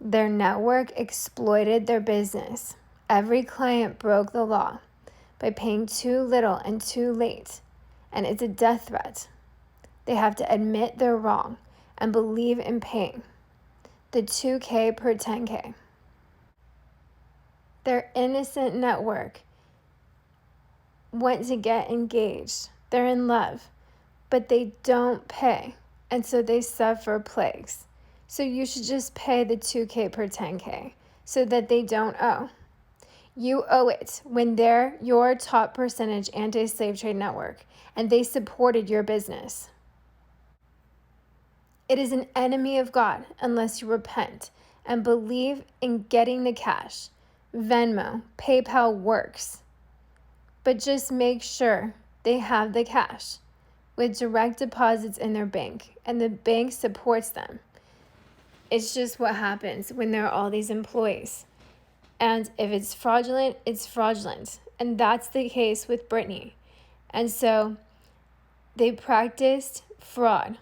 Their network exploited their business. Every client broke the law by paying too little and too late, and it's a death threat. They have to admit they're wrong and believe in paying the $2K per $10K. Their innocent network went to get engaged. They're in love, but they don't pay, and so they suffer plagues. So you should just pay the $2K per $10K so that they don't owe. You owe it when they're your top percentage anti-slave trade network and they supported your business. It is an enemy of God unless you repent and believe in getting the cash. Venmo, PayPal works. But just make sure they have the cash with direct deposits in their bank and the bank supports them. It's just what happens when there are all these employees. And if it's fraudulent, it's fraudulent. And that's the case with Brittany. And so they practiced fraud,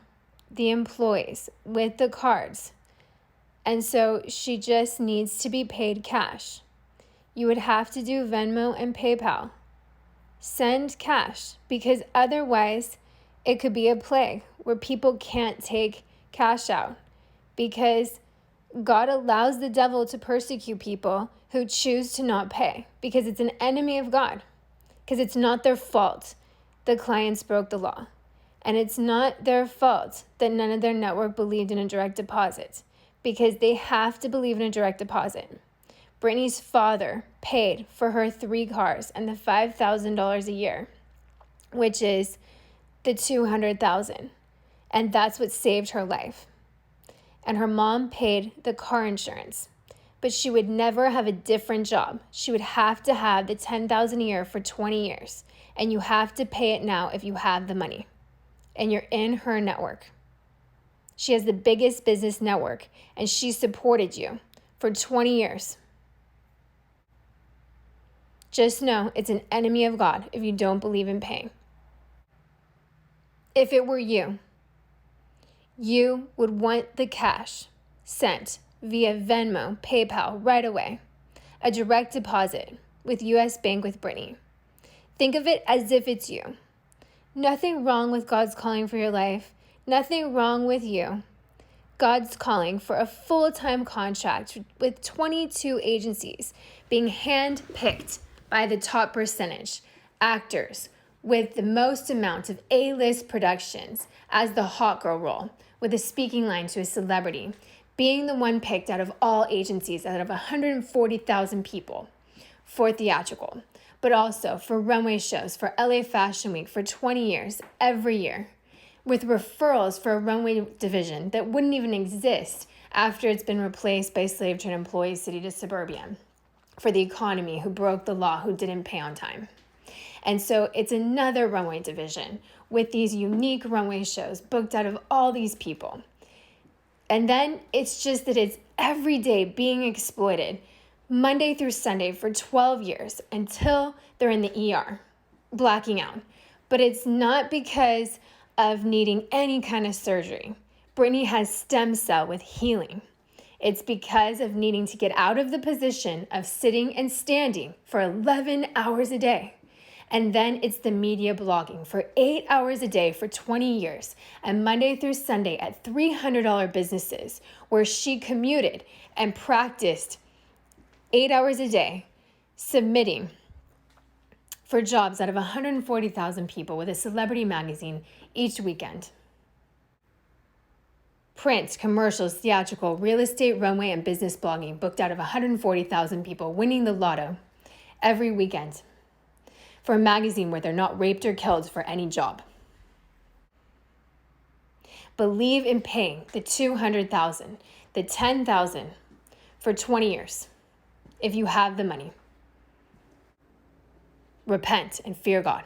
the employees, with the cards. And so she just needs to be paid cash. You would have to do Venmo and PayPal. Send cash, because otherwise it could be a plague where people can't take cash out, because God allows the devil to persecute people who choose to not pay, because it's an enemy of God, because it's not their fault the clients broke the law, and it's not their fault that none of their network believed in a direct deposit, because they have to believe in a direct deposit. Brittany's father paid for her 3 cars and the $5,000 a year, which is the $200,000, and that's what saved her life. And her mom paid the car insurance, but she would never have a different job. She would have to have the $10,000 a year for 20 years, and you have to pay it now if you have the money, and you're in her network. She has the biggest business network, and she supported you for 20 years. Just know it's an enemy of God if you don't believe in paying. If it were you, you would want the cash sent via Venmo, PayPal right away, a direct deposit with US Bank with Brittany. Think of it as if it's you. Nothing wrong with God's calling for your life. Nothing wrong with you. God's calling for a full-time contract with 22 agencies being hand-picked by the top percentage, actors with the most amount of A-list productions as the hot girl role, with a speaking line to a celebrity, being the one picked out of all agencies out of 140,000 people for theatrical, but also for runway shows for LA Fashion Week for 20 years, every year, with referrals for a runway division that wouldn't even exist after it's been replaced by slave trade employees city to suburban, for the economy who broke the law, who didn't pay on time. And so it's another runway division with these unique runway shows booked out of all these people. And then it's just that it's every day being exploited, Monday through Sunday for 12 years until they're in the ER, blacking out. But it's not because of needing any kind of surgery. Brittany has stem cell with healing. It's because of needing to get out of the position of sitting and standing for 11 hours a day. And then it's the media blogging for 8 hours a day for 20 years and Monday through Sunday at $300 businesses where she commuted and practiced 8 hours a day submitting for jobs out of 140,000 people with a celebrity magazine each weekend. Print, commercials, theatrical, real estate, runway, and business blogging booked out of 140,000 people winning the lotto every weekend for a magazine where they're not raped or killed for any job. Believe in paying the $200,000, the $10,000 for 20 years if you have the money. Repent and fear God.